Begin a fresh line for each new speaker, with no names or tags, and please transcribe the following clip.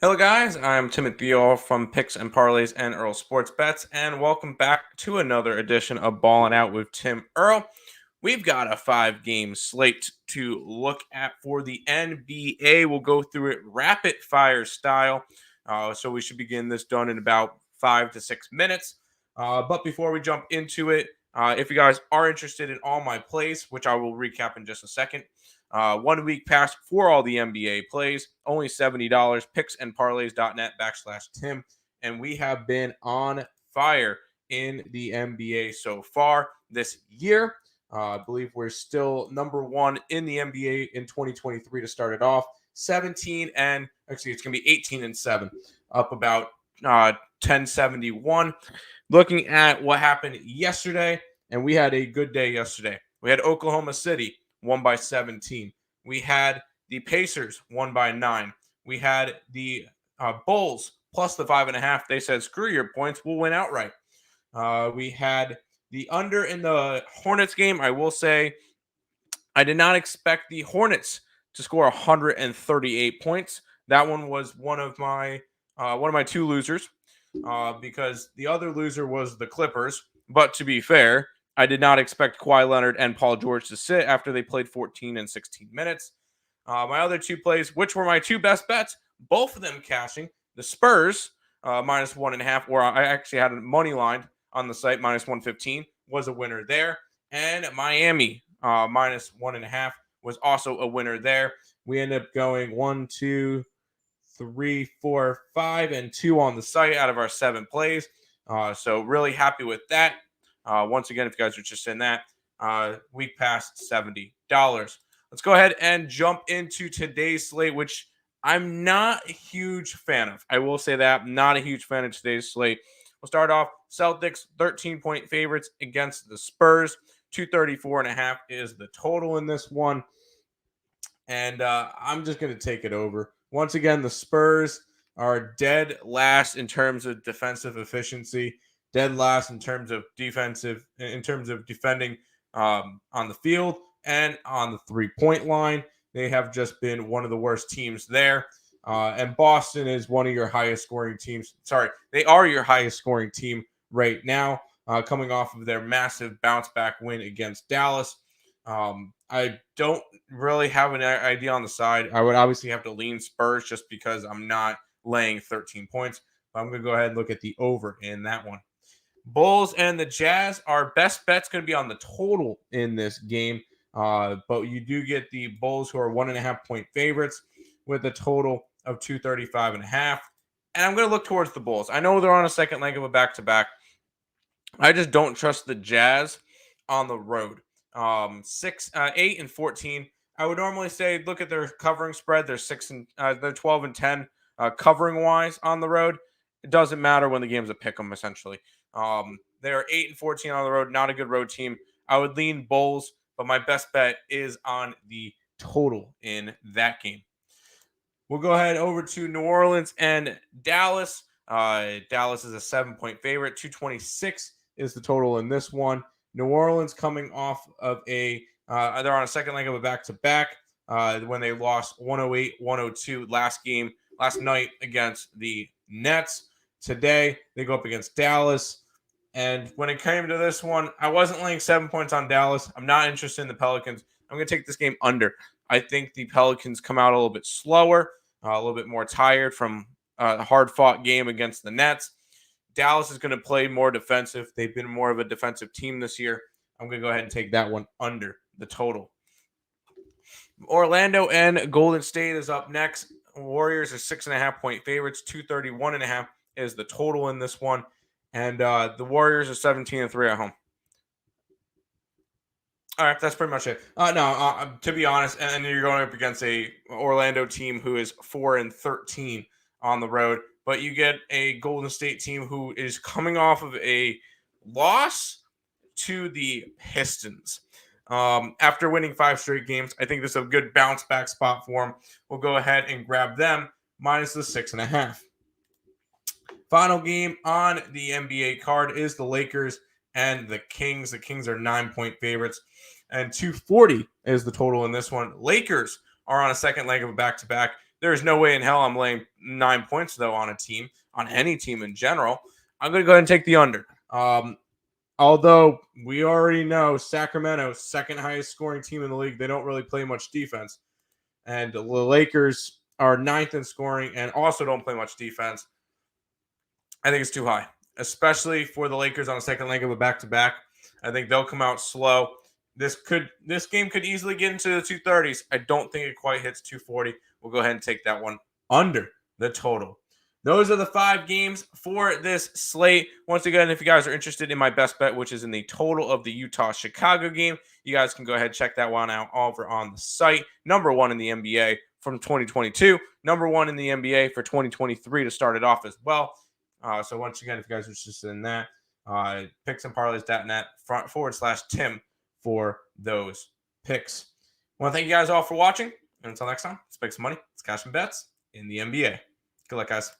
Hello, guys. I'm Timothy Earle from Picks and Parlays and Earle Sports Bets, and welcome back to another edition of Ballin' Out with Tim Earle. We've got a 5-game slate to look at for the NBA. We'll go through it rapid fire style, so we should begin this done in about 5 to 6 minutes. But before we jump into it, if you guys are interested in all my plays, which I will recap in just a second, 1 week pass for all the NBA plays, only $70, picksandparlays.net/Tim. And we have been on fire in the NBA so far this year. I believe we're still number one in the NBA in 2023 to start it off. 17 and actually it's going to be 18 and 7, up about 1071. Looking at what happened yesterday, and we had a good day yesterday. We had Oklahoma City won by 17. We had the Pacers won by 9. We had the Bulls plus the 5.5. They said, screw your points, we'll win outright. We had the under in the Hornets game. I will say I did not expect the Hornets to score 138 points. That one was one of my two losers, because the other loser was the Clippers. But to be fair, I did not expect Kawhi Leonard and Paul George to sit after they played 14 and 16 minutes. My other two plays, which were my two best bets, both of them cashing. The Spurs, minus 1.5, or I actually had a money line on the site, minus 115, was a winner there. And Miami, minus 1.5, was also a winner there. We ended up going 1, 2, 3, 4, 5, and 2 on the site out of our 7 plays. So really happy with that. Once again, if you guys are interested in that, week past $70. Let's go ahead and jump into today's slate, which I'm not a huge fan of. I will say that I'm not a huge fan of today's slate. We'll start off Celtics 13-point favorites against the Spurs. 234.5 is the total in this one. And I'm just going to take it over. Once again, the Spurs are dead last in terms of defensive efficiency, dead last in terms of defending on the field and on the 3-point line. They have just been one of the worst teams there. And Boston is one of your highest scoring teams. Sorry, they are your highest scoring team right now, coming off of their massive bounce back win against Dallas. I don't really have an idea on the side. I would obviously have to lean Spurs just because I'm not laying 13 points. But I'm going to go ahead and look at the over in that one. Bulls and the Jazz, our best bet's going to be on the total in this game. But you do get the Bulls, who are 1.5 point favorites, with a total of 235.5. And I'm going to look towards the Bulls. I know they're on a second leg of a back-to-back. I just don't trust the Jazz on the road. 8 and 14. I would normally say look at their covering spread. They're 12 and 10 covering wise on the road. It doesn't matter when the game's a pick 'em, essentially. They are 8 and 14 on the road. Not a good road team. I would lean Bulls, but my best bet is on the total in that game. We'll go ahead over to New Orleans and Dallas. Dallas is a 7-point favorite. 226 is the total in this one. New Orleans coming off of they're on a second leg of a back-to-back when they lost 108-102 last night against the Nets. Today, they go up against Dallas. And when it came to this one, I wasn't laying 7 points on Dallas. I'm not interested in the Pelicans. I'm going to take this game under. I think the Pelicans come out a little bit slower, a little bit more tired from a hard-fought game against the Nets. Dallas is going to play more defensive. They've been more of a defensive team this year. I'm going to go ahead and take that one under the total. Orlando and Golden State is up next. Warriors are 6.5 point favorites. 231.5 is the total in this one. And the Warriors are 17 and 3 at home. All right, that's pretty much it. To be honest, and you're going up against a Orlando team who is 4 and 13 on the road, but you get a Golden State team who is coming off of a loss to the Pistons. After winning 5 straight games, I think this is a good bounce back spot for them. We'll go ahead and grab them minus the 6.5. Final game on the NBA card is the Lakers and the Kings. The Kings are 9-point favorites, and 240 is the total in this one. Lakers are on a second leg of a back-to-back. There's no way in hell I'm laying 9 points, though, on a team, on any team in general. I'm going to go ahead and take the under. Although we already know Sacramento, second highest scoring team in the league, they don't really play much defense. And the Lakers are 9th in scoring and also don't play much defense. I think it's too high, especially for the Lakers on the second leg of a back-to-back. I think they'll come out slow. This game could easily get into the 230s. I don't think it quite hits 240. We'll go ahead and take that one under the total. Those are the 5 games for this slate. Once again, if you guys are interested in my best bet, which is in the total of the Utah-Chicago game, you guys can go ahead and check that one out over on the site. Number 1 in the NBA from 2022. Number 1 in the NBA for 2023 to start it off as well. So once again, if you guys are interested in that, picksandparlays.net/Tim for those picks. I want to thank you guys all for watching. And until next time, let's make some money. Let's cash some bets in the NBA. Good luck, guys.